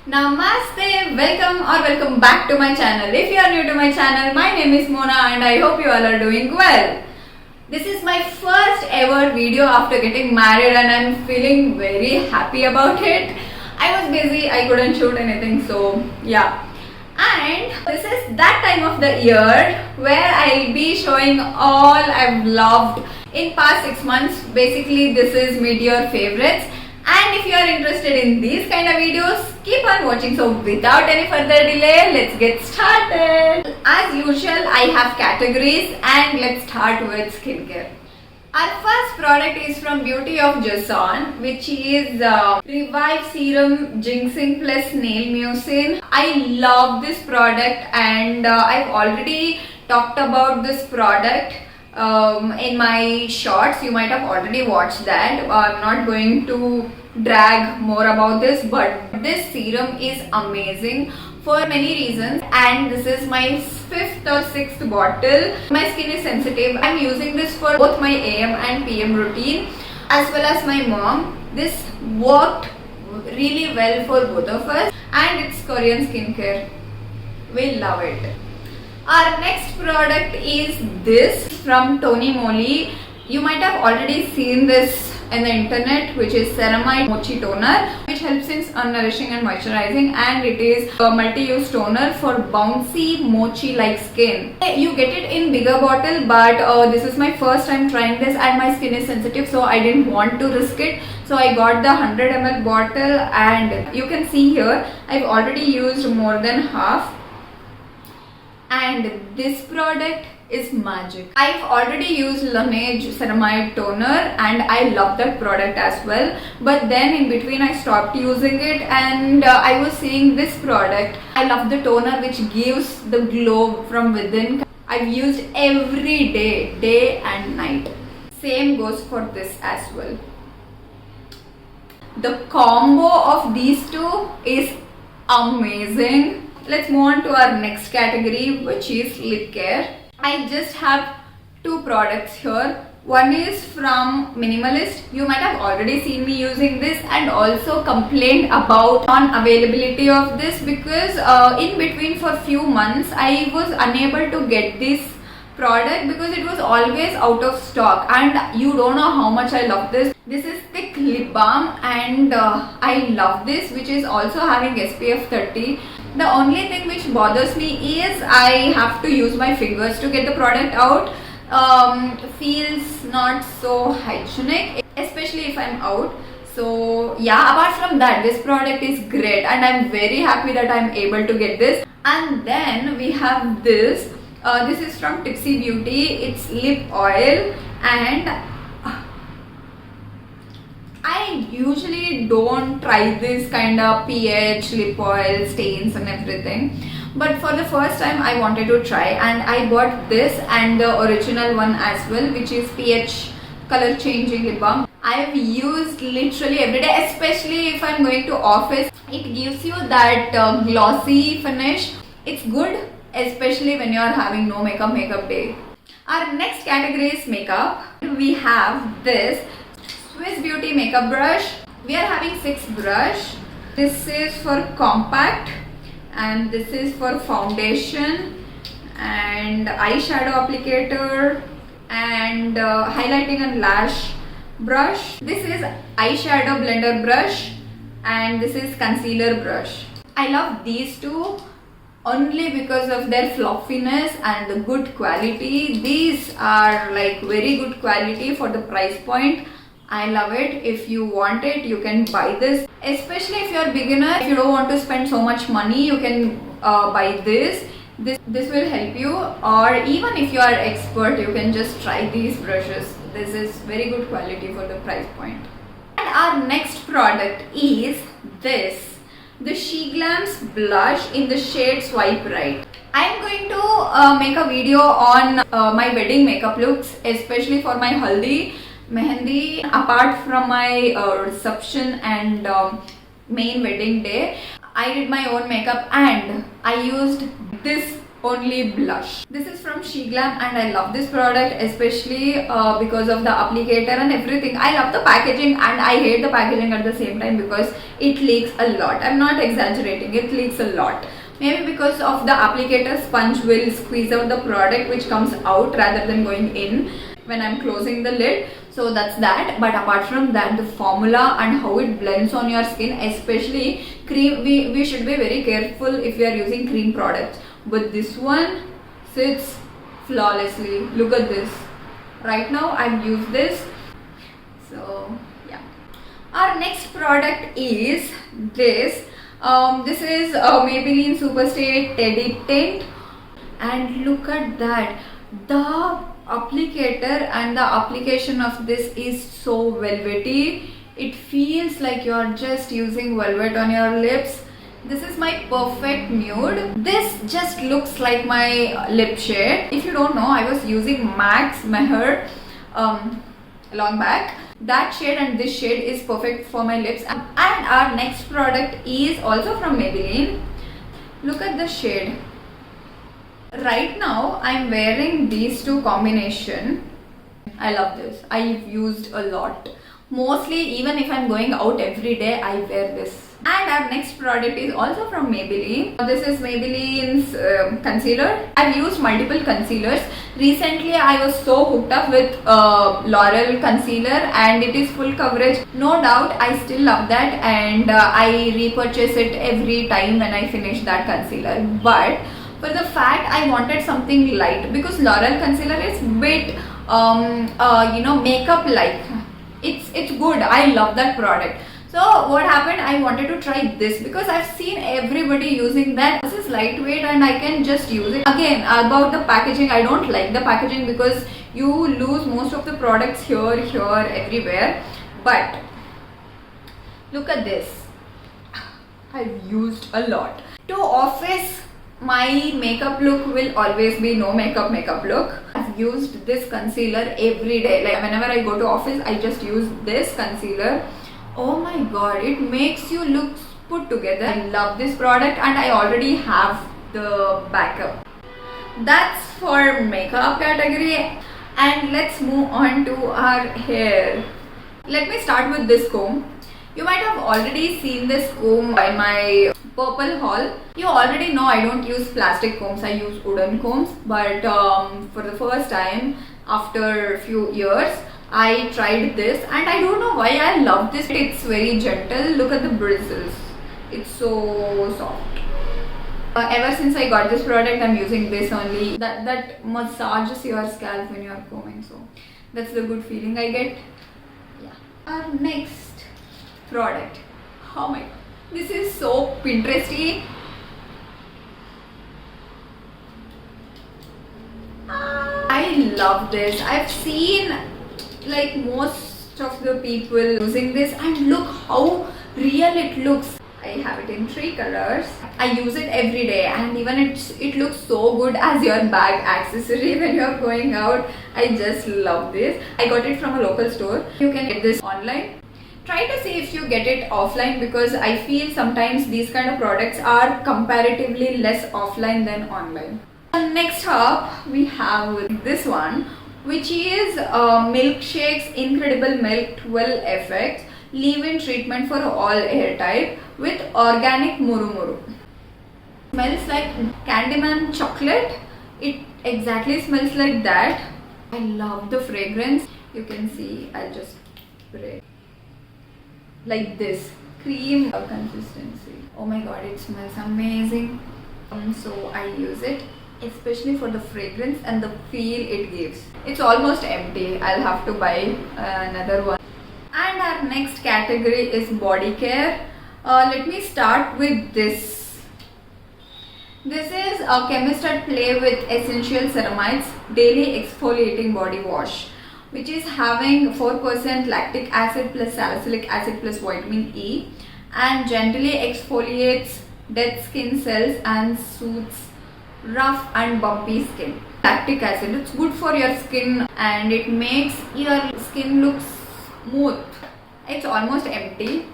Namaste, welcome back to my channel. If you are new to my channel, my name is Mona and I hope you all are doing well. This is my first ever video after getting married and I'm feeling very happy about it. I was busy, I couldn't shoot anything, so yeah. And this is that time of the year where I'll be showing all I've loved in past 6 months. Basically, this is mid-year favorites. And if you are interested in these kind of videos, keep on watching. So without any further delay, let's get started. As usual, I have categories and let's start with skincare. Our first product is from Beauty of Jason, which is Revive Serum Ginseng Plus Nail Mucin. I love this product and I've already talked about this product in my shorts. You might have already watched that. I'm not going to drag more about this, but this serum is amazing for many reasons and this is my 5th or 6th bottle. My skin is sensitive. I'm using this for both my AM and PM routine as well as my mom. This worked really well for both of us and it's Korean skincare. We love it. Our next product is this from Tony Moly. You might have already seen this in the internet, which is Ceramide Mochi Toner, which helps in nourishing and moisturizing, and it is a multi-use toner for bouncy mochi-like skin. You get it in bigger bottle, but this is my first time trying this and my skin is sensitive, so I didn't want to risk it. So I got the 100 ml bottle and you can see here I've already used more than half. And this product is magic. I've already used Laneige Ceramide Toner and I love that product as well. But then in between I stopped using it and I was seeing this product. I love the toner which gives the glow from within. I've used every day, day and night. Same goes for this as well. The combo of these two is amazing. Let's move on to our next category, which is lip care. I just have two products here. One is from Minimalist. You might have already seen me using this and also complained about non-availability of this because in between for few months I was unable to get this product because it was always out of stock and you don't know how much I love this. This is thick lip balm and I love this, which is also having SPF 30. The only thing which bothers me is I have to use my fingers to get the product out. Feels not so hygienic, especially if I'm out. So yeah, apart from that, this product is great and I'm very happy that I'm able to get this. And then we have this. This is from Tipsy Beauty. It's lip oil and I usually don't try this kind of pH, lip oil, stains and everything. But for the first time I wanted to try and I bought this and the original one as well, which is pH color changing lip balm. I've used literally every day, especially if I'm going to office. It gives you that glossy finish. It's good, especially when you are having no makeup day. Our next category is makeup. We have this Swiss Beauty makeup brush. We are having 6 brush. This is for compact and this is for foundation and eyeshadow applicator and highlighting and lash brush. This is eyeshadow blender brush and this is concealer brush. I love these two only because of their fluffiness and the good quality. These are like very good quality for the price point. I love it. If you want it, you can buy this. Especially if you're a beginner, if you don't want to spend so much money, you can buy this. This will help you. Or even if you are expert, you can just try these brushes. This is very good quality for the price point. And our next product is this. The She Glams blush in the shade Swipe Right. I'm going to make a video on my wedding makeup looks, especially for my haldi, mehendi. Apart from my reception and main wedding day, I did my own makeup and I used this only blush. This is from SheGlam and I love this product, especially because of the applicator and everything. I love the packaging and I hate the packaging at the same time because it leaks a lot. I'm not exaggerating, it leaks a lot. Maybe because of the applicator, sponge will squeeze out the product which comes out rather than going in when I'm closing the lid. So that's that. But apart from that, the formula and how it blends on your skin, especially cream, we should be very careful if we are using cream products. But this one sits flawlessly. Look at this. Right now I've used this. So yeah. Our next product is this. This is Maybelline Superstay Teddy Tint, and look at that. The applicator and the application of this is so velvety. It feels like you're just using velvet on your lips. This is my perfect nude. This just looks like my lip shade. If you don't know, I was using Max Meher long back. That shade and this shade is perfect for my lips. And our next product is also from Maybelline. Look at the shade. Right now I'm wearing these two combination. I love this. I've used a lot. Mostly, even if I'm going out every day, I wear this. And our next product is also from Maybelline. This is Maybelline's concealer. I've used multiple concealers. Recently, I was so hooked up with L'Oreal concealer and it is full coverage. No doubt, I still love that and I repurchase it every time when I finish that concealer. But for the fact I wanted something light because L'Oreal concealer is bit makeup like. It's good. I love that product. So what happened, I wanted to try this because I've seen everybody using that. This is lightweight and I can just use it. Again, about the packaging, I don't like the packaging because you lose most of the products here, everywhere. But look at this. I've used a lot. To office, my makeup look will always be no makeup look. I've used this concealer every day. Like whenever I go to office, I just use this concealer. Oh my god, it makes you look put together. I love this product and I already have the backup. That's for makeup category. And let's move on to our hair. Let me start with this comb. You might have already seen this comb by my purple haul. You already know I don't use plastic combs, I use wooden combs. But for the first time after a few years, I tried this and I don't know why I love this. It's very gentle. Look at the bristles. It's so soft. Ever since I got this product, I'm using this only. That massages your scalp when you are combing. So that's the good feeling I get. Yeah. Our next product. Oh my god. This is so Pinteresty. I love this. I've seen like most of the people using this and look how real it looks. I have it in 3 colors. I use it every day and even it looks so good as your bag accessory when you're going out. I just love this. I got it from a local store. You can get this online. Try to see if you get it offline because I feel sometimes these kind of products are comparatively less offline than online. Next up we have this one, which is Milkshake's Incredible Milk 12 Effects Leave-In Treatment for All Hair Type with Organic Muru Muru. Smells like Candyman chocolate. It exactly smells like that. I love the fragrance. You can see, I'll just spray. Like this. Cream consistency. Oh my god, it smells amazing. So I use it, especially for the fragrance and the feel it gives. It's almost empty. I'll have to buy another one. And our next category is body care. Let me start with this. This is a Chemist at Play with Essential Ceramides Daily Exfoliating Body Wash, which is having 4% lactic acid plus salicylic acid plus vitamin E and gently exfoliates dead skin cells and soothes rough and bumpy skin. Lactic acid, it's good for your skin and it makes your skin look smooth, It's almost empty.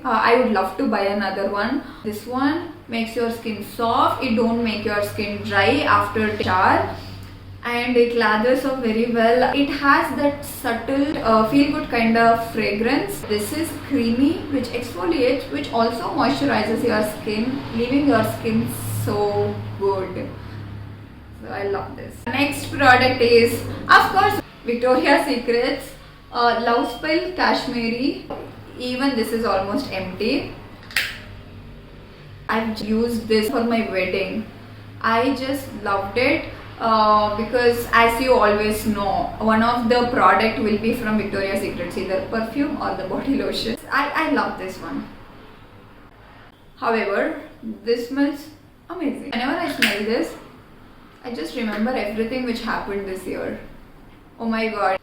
I would love to buy another one. This one makes your skin soft. It don't make your skin dry after shower, and it lathers up very well. It has that subtle feel good kind of fragrance. This is creamy, which exfoliates, which also moisturizes your skin, leaving your skin so good. So I love this. Next product is, of course, Victoria's Secret's Love Spell Kashmiri. Even this is almost empty. I've used this for my wedding. I just loved it because, as you always know, one of the product will be from Victoria's Secret, either perfume or the body lotion. I love this one. However, this smells amazing. Whenever I smell this, I just remember everything which happened this year. Oh my god.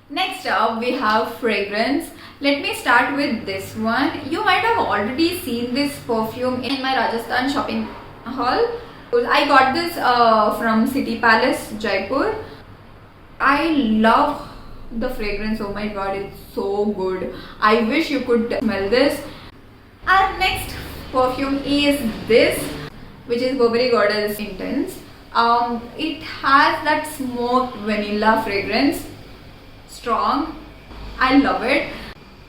Next up, we have fragrance. Let me start with this one. You might have already seen this perfume in my Rajasthan shopping haul. I got this from City Palace, Jaipur. I love the fragrance. Oh my god, it's so good. I wish you could smell this. Our next perfume is this, which is Burberry Goddess Intense. It has that smoked vanilla fragrance. Strong. I love it.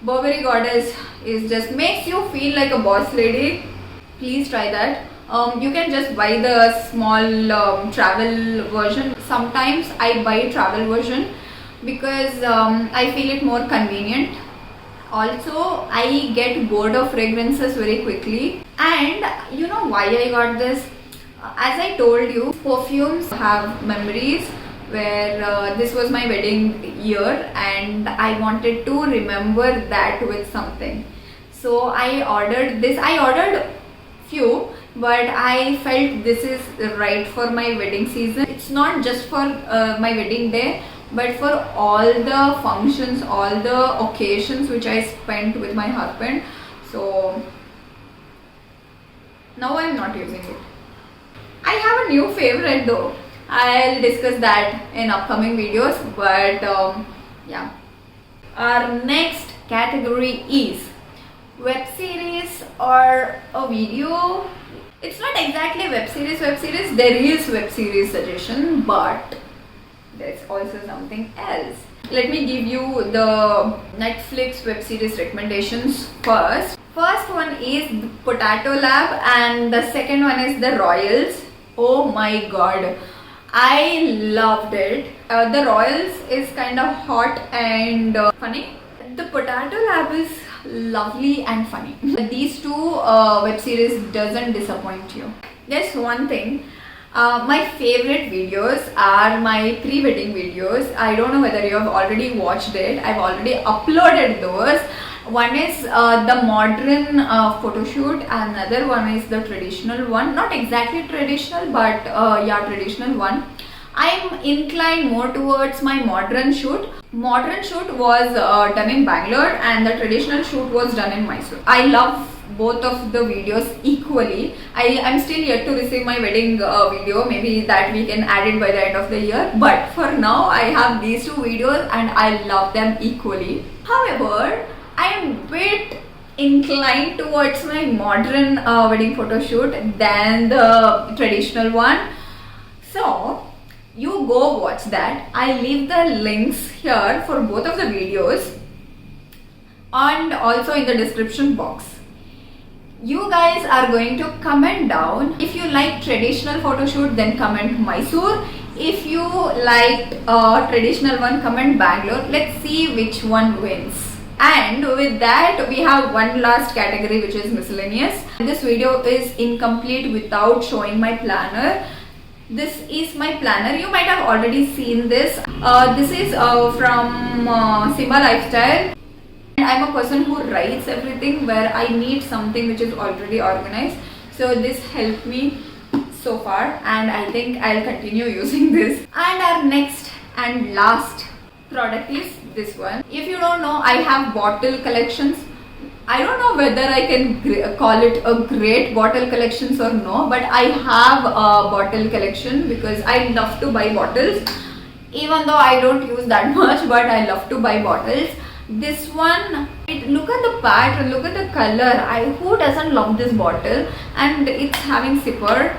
Burberry Goddess is just makes you feel like a boss lady. Please try that. You can just buy the small travel version. Sometimes I buy travel version because I feel it more convenient. Also, I get bored of fragrances very quickly. And you know why I got this? As I told you, perfumes have memories, where this was my wedding year and I wanted to remember that with something. So I ordered this. I ordered few, but I felt this is right for my wedding season. It's not just for my wedding day, but for all the functions, all the occasions which I spent with my husband. So now I'm not using it. I have a new favorite though. I'll discuss that in upcoming videos, but yeah. Our next category is web series or a video. It's not exactly web series. There is web series suggestion, but there's also something else. Let me give you the Netflix web series recommendations first. First one is the Potato Lab and the second one is The Royals. Oh my god, I loved it. The Royals is kind of hot and funny. The Potato Lab is lovely and funny. These two web series doesn't disappoint you. There's one thing. My favorite videos are my pre-wedding videos. I don't know whether you have already watched it. I've already uploaded those. One is the modern photo shoot, another one is the traditional one. Not exactly traditional, but yeah, traditional one. I'm inclined more towards my modern shoot. Modern shoot was done in Bangalore and the traditional shoot was done in Mysore. I love both of the videos equally. I'm still yet to receive my wedding video. Maybe that we can add it by the end of the year. But for now, I have these two videos and I love them equally. However, I am a bit inclined towards my modern wedding photo shoot than the traditional one. So you go watch that. I leave the links here for both of the videos and also in the description box. You guys are going to comment down. If you like traditional photo shoot, then comment Mysore. If you like traditional one, comment Bangalore. Let's see which one wins. And with that, we have one last category, which is miscellaneous. This video is incomplete without showing my planner. This is my planner. You might have already seen this. This is from Simba Lifestyle. And I'm a person who writes everything, where I need something which is already organized. So this helped me so far and I think I'll continue using this. And our next and last product is this one. If you don't know, I have bottle collections. I don't know whether I can call it a great bottle collections or no, but I have a bottle collection because I love to buy bottles. Even though I don't use that much, but I love to buy bottles. This one, look at the pattern, look at the color. Who doesn't love this bottle? And it's having zipper.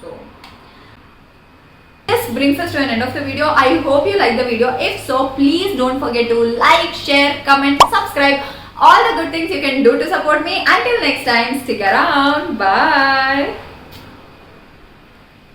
So this brings us to an end of the video. I hope you like the video. If so, please don't forget to like, share, comment, subscribe. All the good things you can do to support me. Until next time, stick around. Bye.